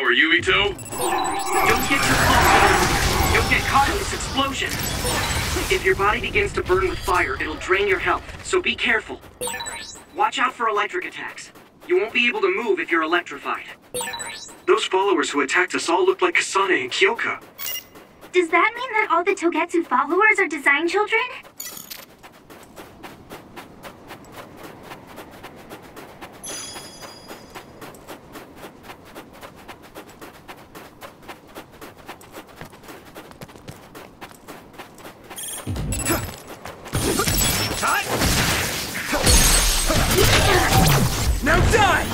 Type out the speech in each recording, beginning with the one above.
power, Yuito? Don't get too close. You'll get caught in this explosion. If your body begins to burn with fire, it'll drain your health, so be careful. Watch out for electric attacks. You won't be able to move if you're electrified. Those followers who attacked us all look like Kasane and Kyoka. Does that mean that all the Togetsu followers are design children? Now die!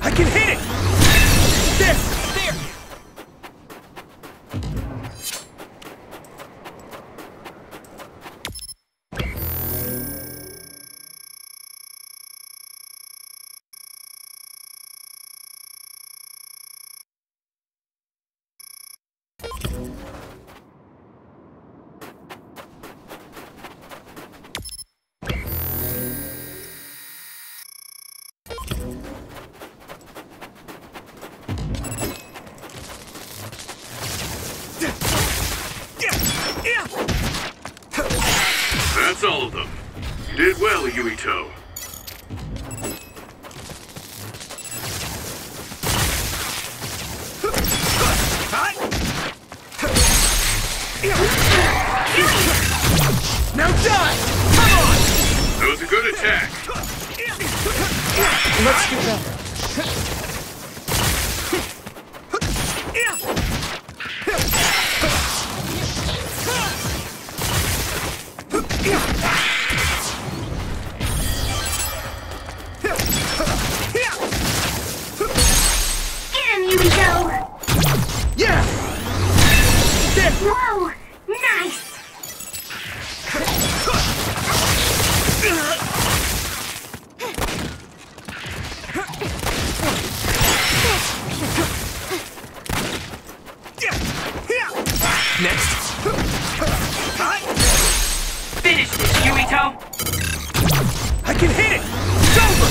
I can hit it! There! That's all of them. You did well, Yuito. Now die! Come on! That was a good attack. Let's get better. Yeah! There! Whoa! Nice! Next! Finish this, Yuito! I can hit it! It's over!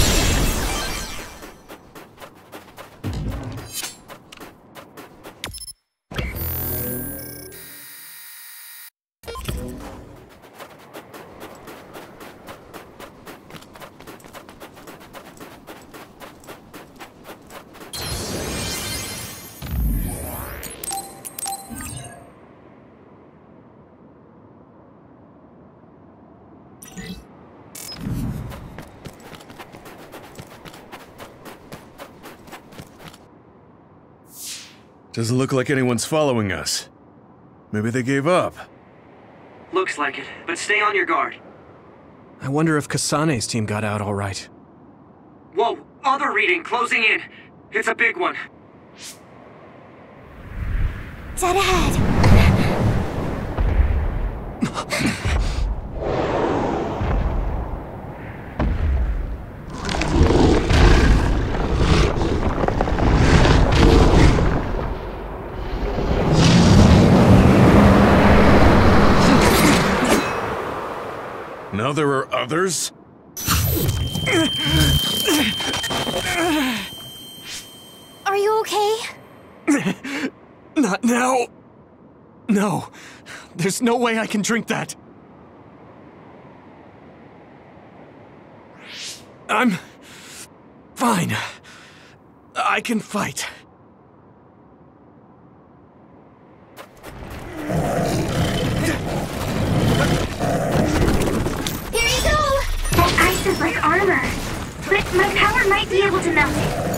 Doesn't look like anyone's following us. Maybe they gave up. Looks like it, but stay on your guard. I wonder if Kasane's team got out all right. Whoa, other reading closing in. It's a big one. Dead ahead. Now there are others? Are you okay? Not now. No. There's no way I can drink that. I'm fine. I can fight. Ice is like armor, but my power might be able to melt it.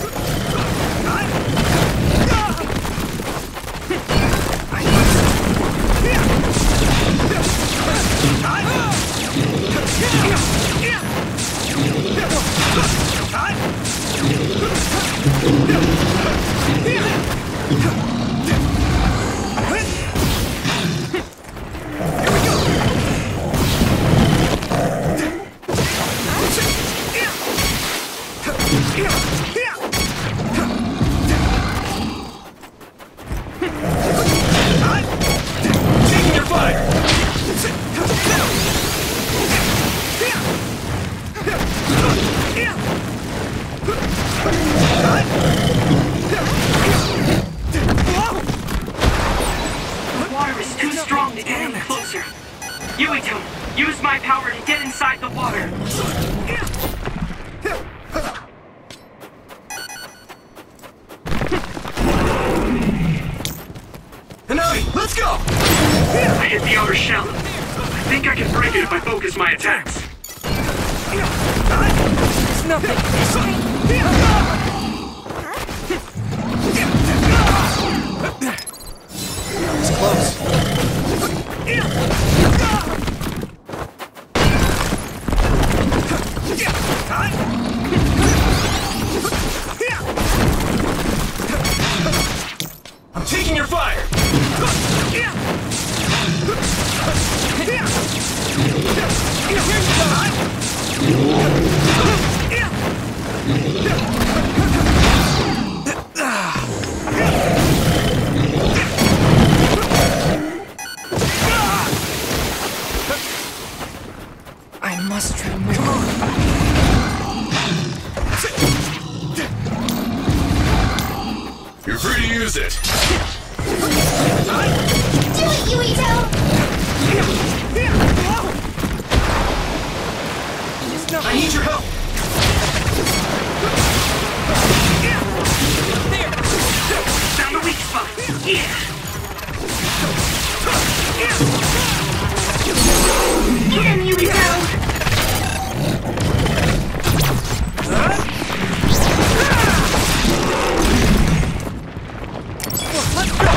Yuito, use my power to get inside the water. Hanami, let's go! I hit the outer shell. I think I can break it if I focus my attacks. It's nothing. It's close. I'm taking your fire! I must try more. Come on! You're free to use it. Do it, Yuito! I need your help! Found the weak spot. Yeah. Get him, Yuito! Let's go!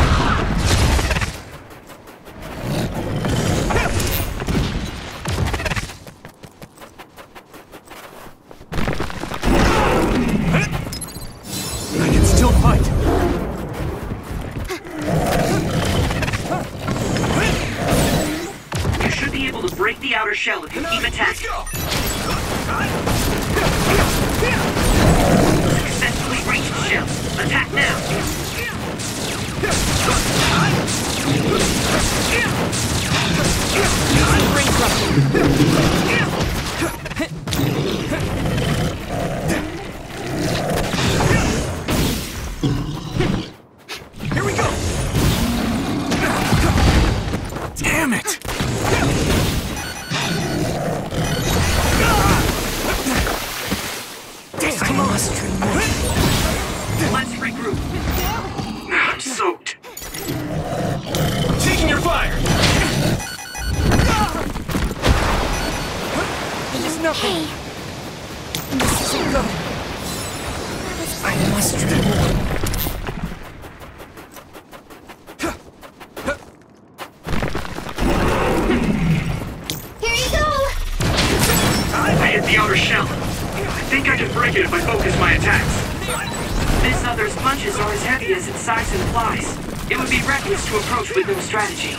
I can still fight. You should be able to break the outer shell if you keep attacking. Successfully reached the shell. Attack now. Here we go! Damn it! Damn, come on! Let's regroup. I'm soaked. I'm taking your fire! There's nothing. Hey, This isn't good. I must try more. here you go! I hit the outer shell. I think I can break it if I focus my attacks. This other's punches are as heavy as its size implies. It would be reckless to approach with no strategy.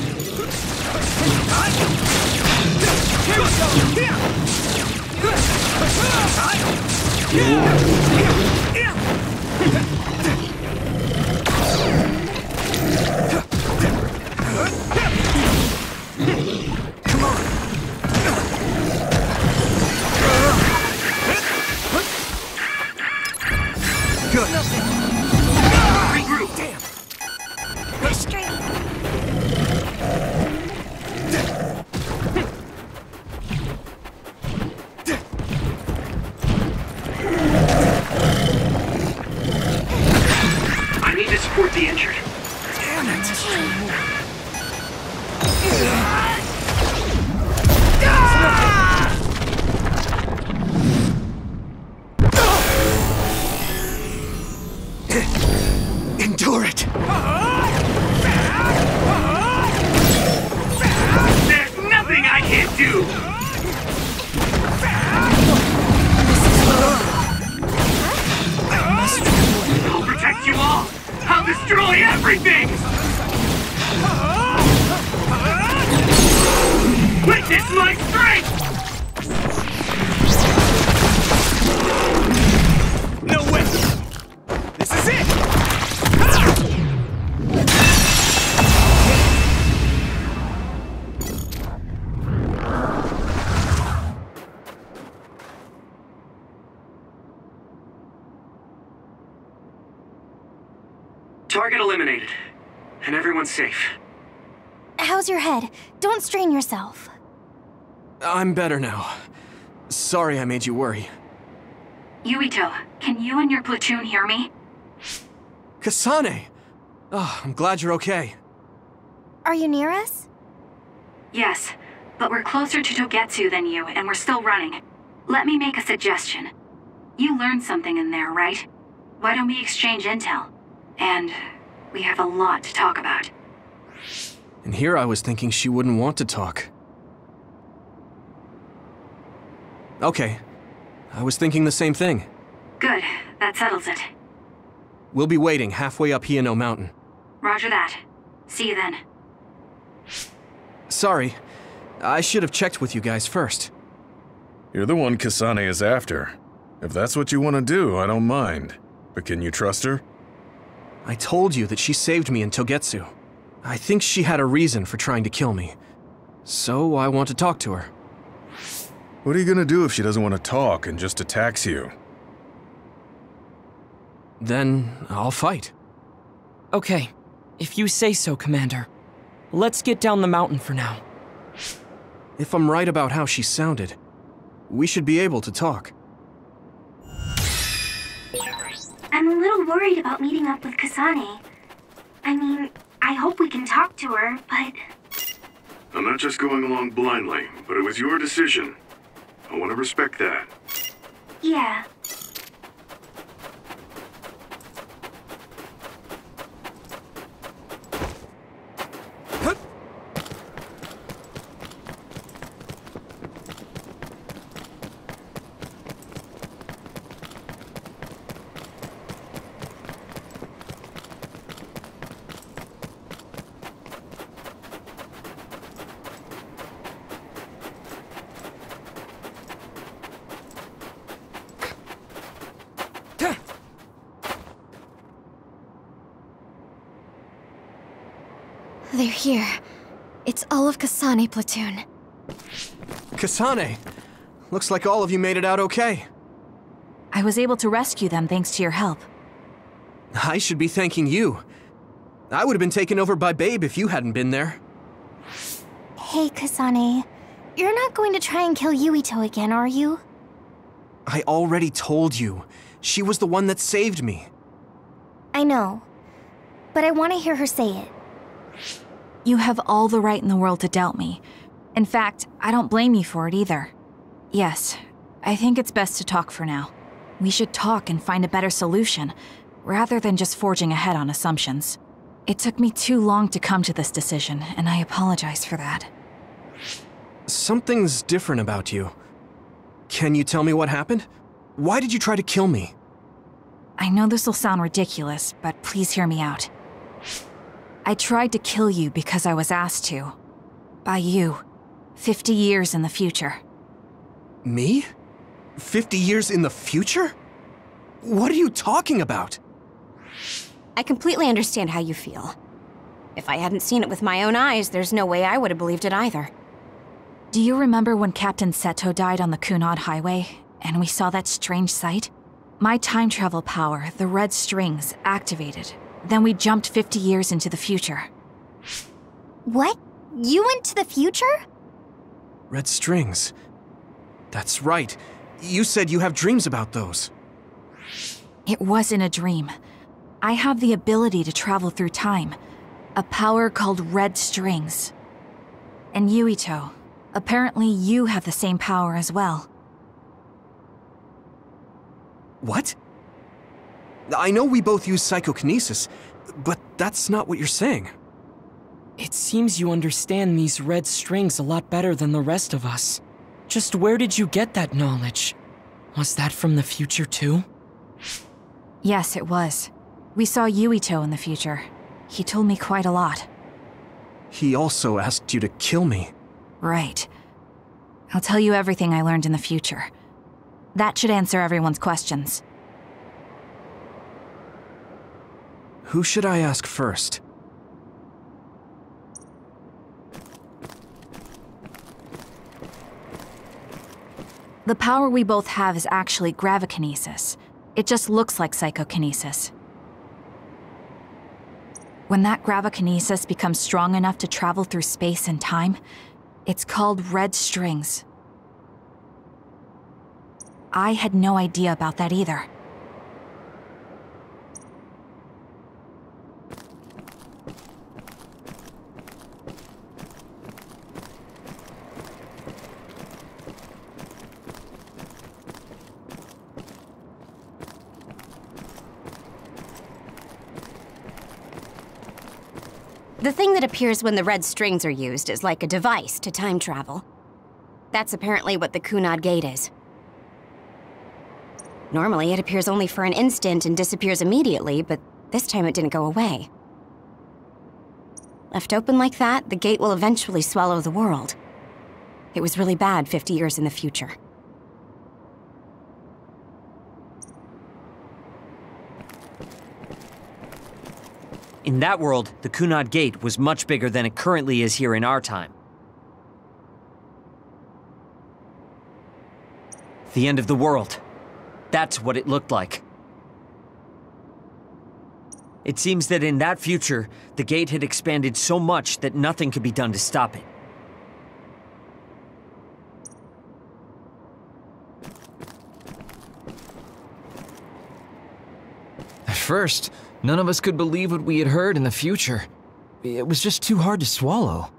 Come on! Good. Regroup. Damn. Straight. I need to support the injured. Damn it! Endure it! There's nothing I can't do! I'll protect you all! I'll destroy everything! Witness my strength! No way! This is it! Target eliminated. And everyone's safe. How's your head? Don't strain yourself. I'm better now. Sorry I made you worry. Yuito, can you and your platoon hear me? Kasane! Oh, I'm glad you're okay. Are you near us? Yes, but we're closer to Togetsu than you, and we're still running. Let me make a suggestion. You learned something in there, right? Why don't we exchange intel? And we have a lot to talk about. And here I was thinking she wouldn't want to talk. Okay. I was thinking the same thing. Good, that settles it. We'll be waiting halfway up Hiano Mountain. Roger that. See you then. Sorry. I should have checked with you guys first. You're the one Kasane is after. If that's what you want to do, I don't mind. But can you trust her? I told you that she saved me in Togetsu. I think she had a reason for trying to kill me. So I want to talk to her. What are you gonna do if she doesn't want to talk and just attacks you? Then I'll fight. Okay, if you say so, Commander. Let's get down the mountain for now. If I'm right about how she sounded, we should be able to talk. I'm a little worried about meeting up with Kasane. I mean, I hope we can talk to her, but... I'm not just going along blindly, but it was your decision. I want to respect that. yeah. They're here. It's all of Kasane platoon. Kasane! Looks like all of you made it out okay. I was able to rescue them thanks to your help. I should be thanking you. I would have been taken over by Babe if you hadn't been there. Hey, Kasane. You're not going to try and kill Yuito again, are you? I already told you. She was the one that saved me. I know. But I want to hear her say it. You have all the right in the world to doubt me. In fact, I don't blame you for it either. Yes, I think it's best to talk for now. We should talk and find a better solution, rather than just forging ahead on assumptions. It took me too long to come to this decision, and I apologize for that. Something's different about you. Can you tell me what happened? Why did you try to kill me? I know this will sound ridiculous, but please hear me out. I tried to kill you because I was asked to. By you. 50 years in the future. Me? 50 years in the future? What are you talking about? I completely understand how you feel. If I hadn't seen it with my own eyes, there's no way I would have believed it either. Do you remember when Captain Seto died on the Kunad Highway, and we saw that strange sight? My time travel power, the red strings, activated. Then we jumped 50 years into the future. What? You went to the future? Red strings. That's right. You said you have dreams about those. It wasn't a dream. I have the ability to travel through time. A power called red strings. And Yuito, apparently you have the same power as well. What? I know we both use psychokinesis, but that's not what you're saying. It seems you understand these red strings a lot better than the rest of us. Just where did you get that knowledge? Was that from the future too? Yes, it was. We saw Yuito in the future. He told me quite a lot. He also asked you to kill me. Right. I'll tell you everything I learned in the future. That should answer everyone's questions. Who should I ask first? The power we both have is actually gravikinesis. It just looks like psychokinesis. When that gravikinesis becomes strong enough to travel through space and time, It's called red strings. I had no idea about that either. The thing that appears when the red strings are used is like a device to time travel. That's apparently what the Kunad Gate is. Normally, it appears only for an instant and disappears immediately, but this time it didn't go away. Left open like that, the gate will eventually swallow the world. It was really bad 50 years in the future. In that world, the Kunad Gate was much bigger than it currently is here in our time. The end of the world. That's what it looked like. It seems that in that future, the gate had expanded so much that nothing could be done to stop it. At first, none of us could believe what we had heard in the future. It was just too hard to swallow.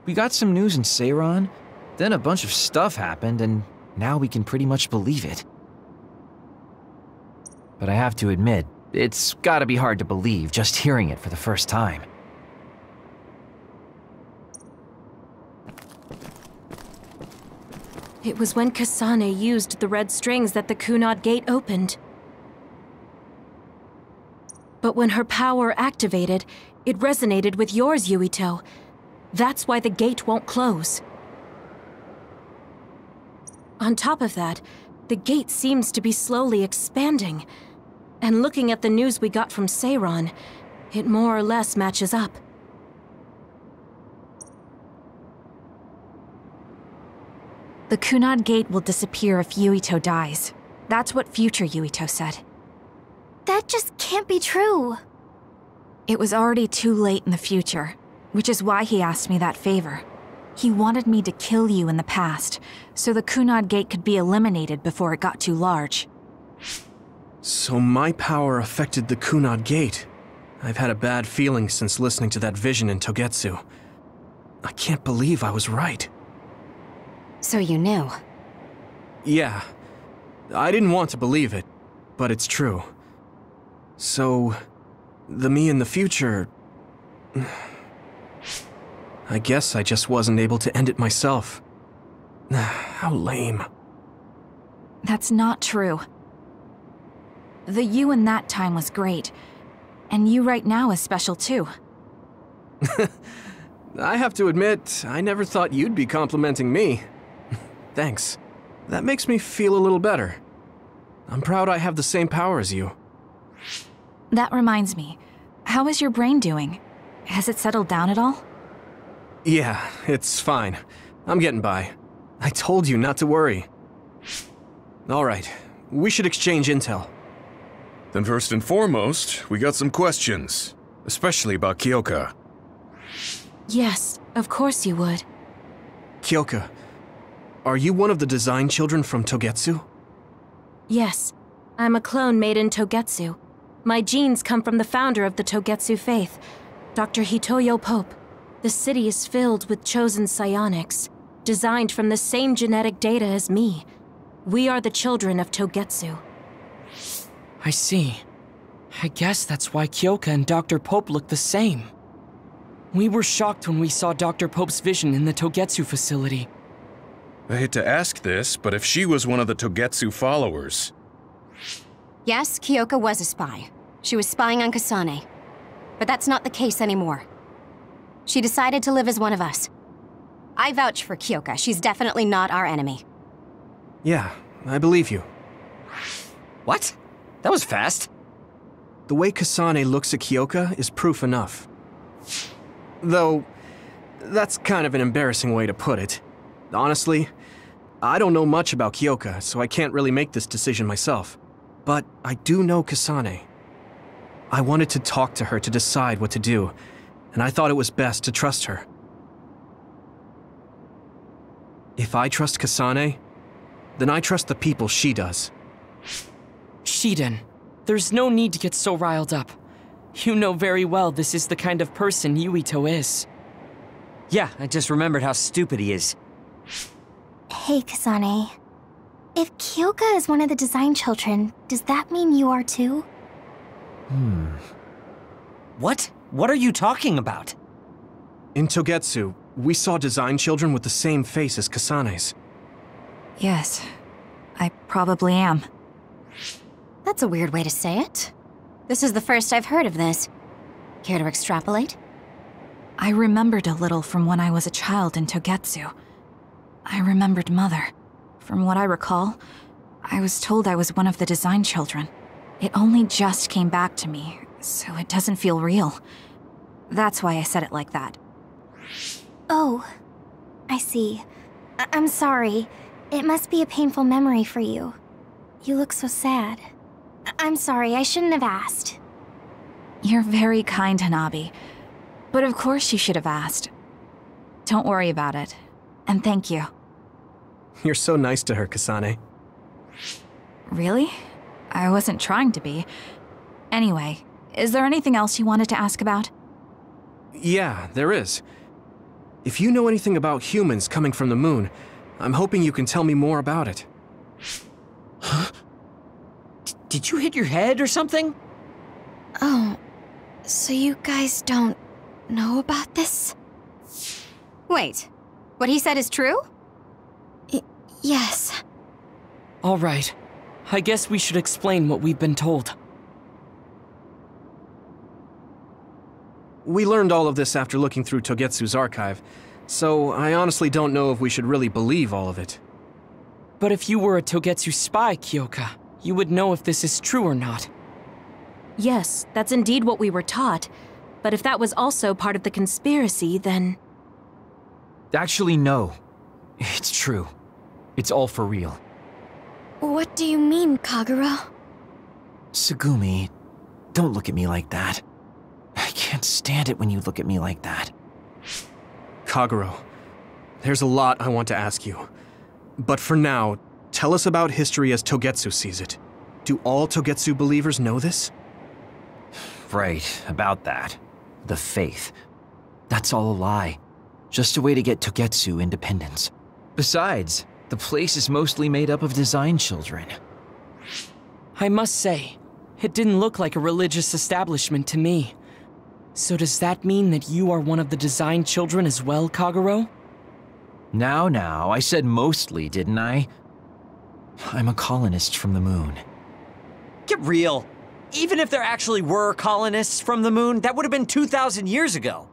We got some news in Seiran, then a bunch of stuff happened, and now we can pretty much believe it. But I have to admit, it's gotta be hard to believe just hearing it for the first time. It was when Kasane used the red strings that the Kunad Gate opened. But when her power activated, it resonated with yours, Yuito. That's why the gate won't close. On top of that, the gate seems to be slowly expanding. And looking at the news we got from Seiran, it more or less matches up. The Kunad Gate will disappear if Yuito dies. That's what future Yuito said. That just can't be true. It was already too late in the future, which is why he asked me that favor. He wanted me to kill you in the past, so the Kunad Gate could be eliminated before it got too large. So my power affected the Kunad Gate. I've had a bad feeling since listening to that vision in Togetsu. I can't believe I was right. So you knew? Yeah. I didn't want to believe it, but it's true. So, the me in the future... I guess I just wasn't able to end it myself. How lame. That's not true. The you in that time was great, and you right now is special too. I have to admit, I never thought you'd be complimenting me. Thanks. That makes me feel a little better. I'm proud I have the same power as you. That reminds me, how is your brain doing? Has it settled down at all? Yeah, it's fine. I'm getting by. I told you not to worry. Alright, we should exchange intel. Then first and foremost, we got some questions. Especially about Kyoka. Yes, of course you would. Kyoka, are you one of the design children from Togetsu? Yes, I'm a clone made in Togetsu. My genes come from the founder of the Togetsu faith, Dr. Hitoyo Pope. The city is filled with chosen psionics, designed from the same genetic data as me. We are the children of Togetsu. I see. I guess that's why Kyoka and Dr. Pope look the same. We were shocked when we saw Dr. Pope's vision in the Togetsu facility. I hate to ask this, but if she was one of the Togetsu followers... Yes, Kyoka was a spy. She was spying on Kasane. But that's not the case anymore. She decided to live as one of us. I vouch for Kyoka. She's definitely not our enemy. Yeah, I believe you. What? That was fast. The way Kasane looks at Kyoka is proof enough. Though, that's kind of an embarrassing way to put it. Honestly, I don't know much about Kyoka, so I can't really make this decision myself. But I do know Kasane. I wanted to talk to her to decide what to do, and I thought it was best to trust her. If I trust Kasane, then I trust the people she does. Shiden, there's no need to get so riled up. You know very well this is the kind of person Yuito is. Yeah, I just remembered how stupid he is. Hey, Kasane. If Kyoka is one of the design children, does that mean you are too? What? What are you talking about? In Togetsu, we saw design children with the same face as Kasane's. Yes, I probably am. That's a weird way to say it. This is the first I've heard of this. Care to extrapolate? I remembered a little from when I was a child in Togetsu. I remembered Mother. From what I recall, I was told I was one of the design children. It only just came back to me, so it doesn't feel real. That's why I said it like that. Oh, I see. I'm sorry. It must be a painful memory for you. You look so sad. I'm sorry, I shouldn't have asked. You're very kind, Hanabi. But of course you should have asked. Don't worry about it. And thank you. You're so nice to her, Kasane. Really? I wasn't trying to be. Anyway, is there anything else you wanted to ask about? Yeah, there is. If you know anything about humans coming from the moon, I'm hoping you can tell me more about it. Huh? Did you hit your head or something? Oh, so you guys don't know about this? Wait, what he said is true? Yes. All right. I guess we should explain what we've been told. We learned all of this after looking through Togetsu's archive, so I honestly don't know if we should really believe all of it. But if you were a Togetsu spy, Kyoka, you would know if this is true or not. Yes, that's indeed what we were taught. But if that was also part of the conspiracy, then... Actually, no. It's true. It's all for real. What do you mean, Kagura? Tsugumi, don't look at me like that. I can't stand it when you look at me like that. Kaguro, there's a lot I want to ask you. But for now, tell us about history as Togetsu sees it. Do all Togetsu believers know this? Right, about that. The faith. That's all a lie. Just a way to get Togetsu independence. Besides, the place is mostly made up of design children. I must say, it didn't look like a religious establishment to me. So does that mean that you are one of the design children as well, Kaguro? Now, I said mostly, didn't I? I'm a colonist from the moon. Get real. Even if there actually were colonists from the moon, that would have been 2,000 years ago.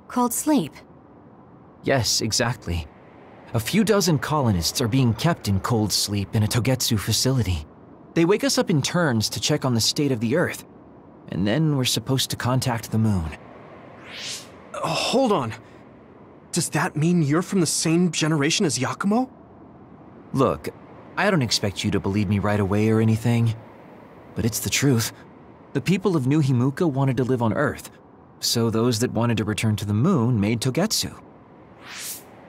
Cold sleep. Yes, exactly. A few dozen colonists are being kept in cold sleep in a Togetsu facility. They wake us up in turns to check on the state of the Earth, and then we're supposed to contact the moon. Hold on. Does that mean you're from the same generation as Yakumo? Look, I don't expect you to believe me right away or anything, but it's the truth. The people of New Himuka wanted to live on Earth, so those that wanted to return to the moon made Togetsu.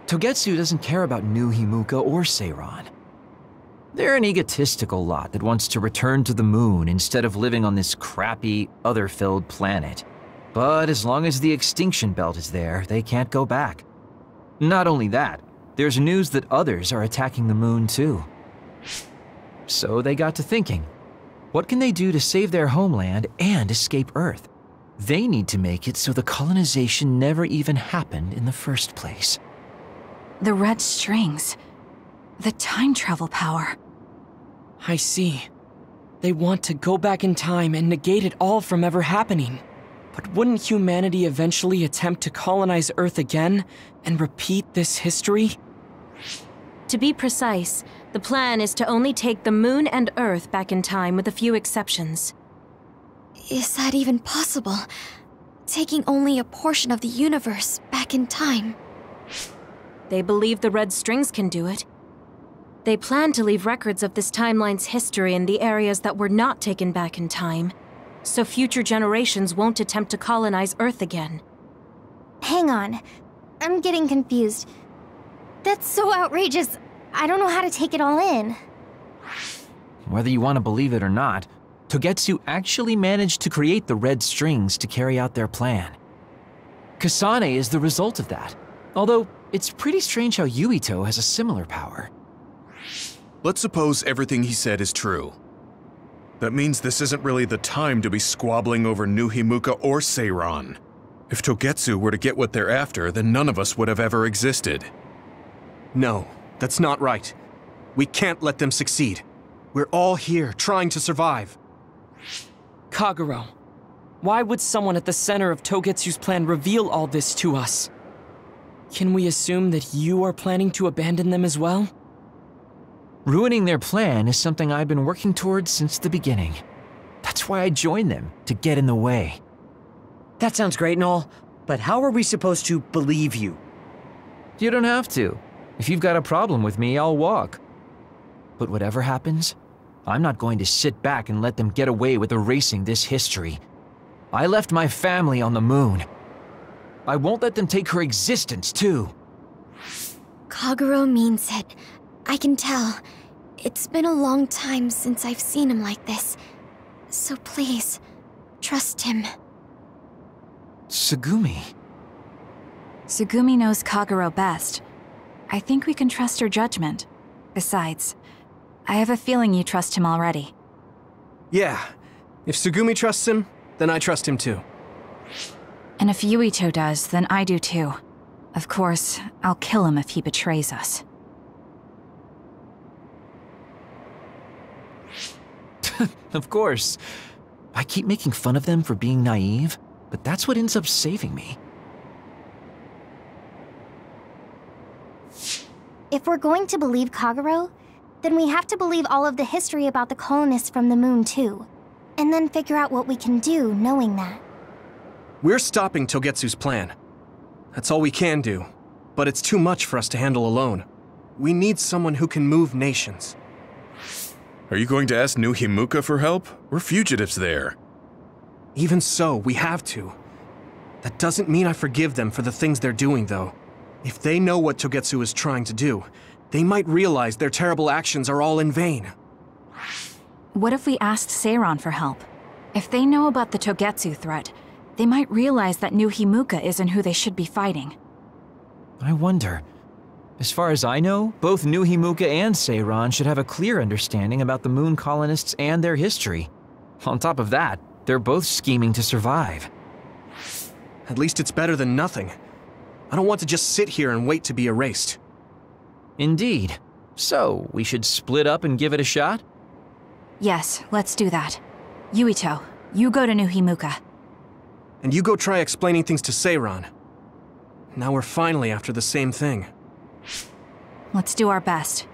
Togetsu doesn't care about New Himuka or Seiran. They're an egotistical lot that wants to return to the moon instead of living on this crappy, other-filled planet. But as long as the extinction belt is there, they can't go back. Not only that, there's news that others are attacking the moon too. So they got to thinking, what can they do to save their homeland and escape Earth? They need to make it so the colonization never even happened in the first place. The red strings. The time travel power. I see. They want to go back in time and negate it all from ever happening. But wouldn't humanity eventually attempt to colonize Earth again and repeat this history? To be precise, the plan is to only take the moon and Earth back in time with a few exceptions. Is that even possible? Taking only a portion of the universe back in time? They believe the red strings can do it. They plan to leave records of this timeline's history in the areas that were not taken back in time. so future generations won't attempt to colonize Earth again. Hang on. I'm getting confused. That's so outrageous. I don't know how to take it all in. Whether you want to believe it or not, Togetsu actually managed to create the red strings to carry out their plan. Kasane is the result of that, although it's pretty strange how Yuito has a similar power. Let's suppose everything he said is true. That means this isn't really the time to be squabbling over New Himuka or Seiran. If Togetsu were to get what they're after, then none of us would have ever existed. No, that's not right. We can't let them succeed. We're all here, trying to survive. Kagero, why would someone at the center of Togetsu's plan reveal all this to us? Can we assume that you are planning to abandon them as well? Ruining their plan is something I've been working towards since the beginning. That's why I joined them, to get in the way. That sounds great and all, but how are we supposed to believe you? You don't have to. If you've got a problem with me, I'll walk. But whatever happens, I'm not going to sit back and let them get away with erasing this history. I left my family on the moon. I won't let them take her existence, too. Kagero means it. I can tell. It's been a long time since I've seen him like this. So please, trust him. Tsugumi. Tsugumi knows Kagero best. I think we can trust her judgment. Besides, I have a feeling you trust him already. Yeah. If Tsugumi trusts him, then I trust him too. And if Yuito does, then I do too. Of course, I'll kill him if he betrays us. Of course. I keep making fun of them for being naive, but that's what ends up saving me. If we're going to believe Kagero, then we have to believe all of the history about the colonists from the moon too. And then figure out what we can do knowing that. We're stopping Togetsu's plan. That's all we can do. But it's too much for us to handle alone. We need someone who can move nations. Are you going to ask New Himuka for help? We're fugitives there. Even so, we have to. That doesn't mean I forgive them for the things they're doing, though. If they know what Togetsu is trying to do, they might realize their terrible actions are all in vain. What if we asked Seiran for help? If they know about the Togetsu threat, they might realize that New Himuka isn't who they should be fighting. I wonder. As far as I know, both New Himuka and Seiran should have a clear understanding about the moon colonists and their history. On top of that, they're both scheming to survive. At least it's better than nothing. I don't want to just sit here and wait to be erased. Indeed. So, we should split up and give it a shot? Yes, let's do that. Yuito, you go to New Himuka. And you go try explaining things to Seiran. Now we're finally after the same thing. Let's do our best.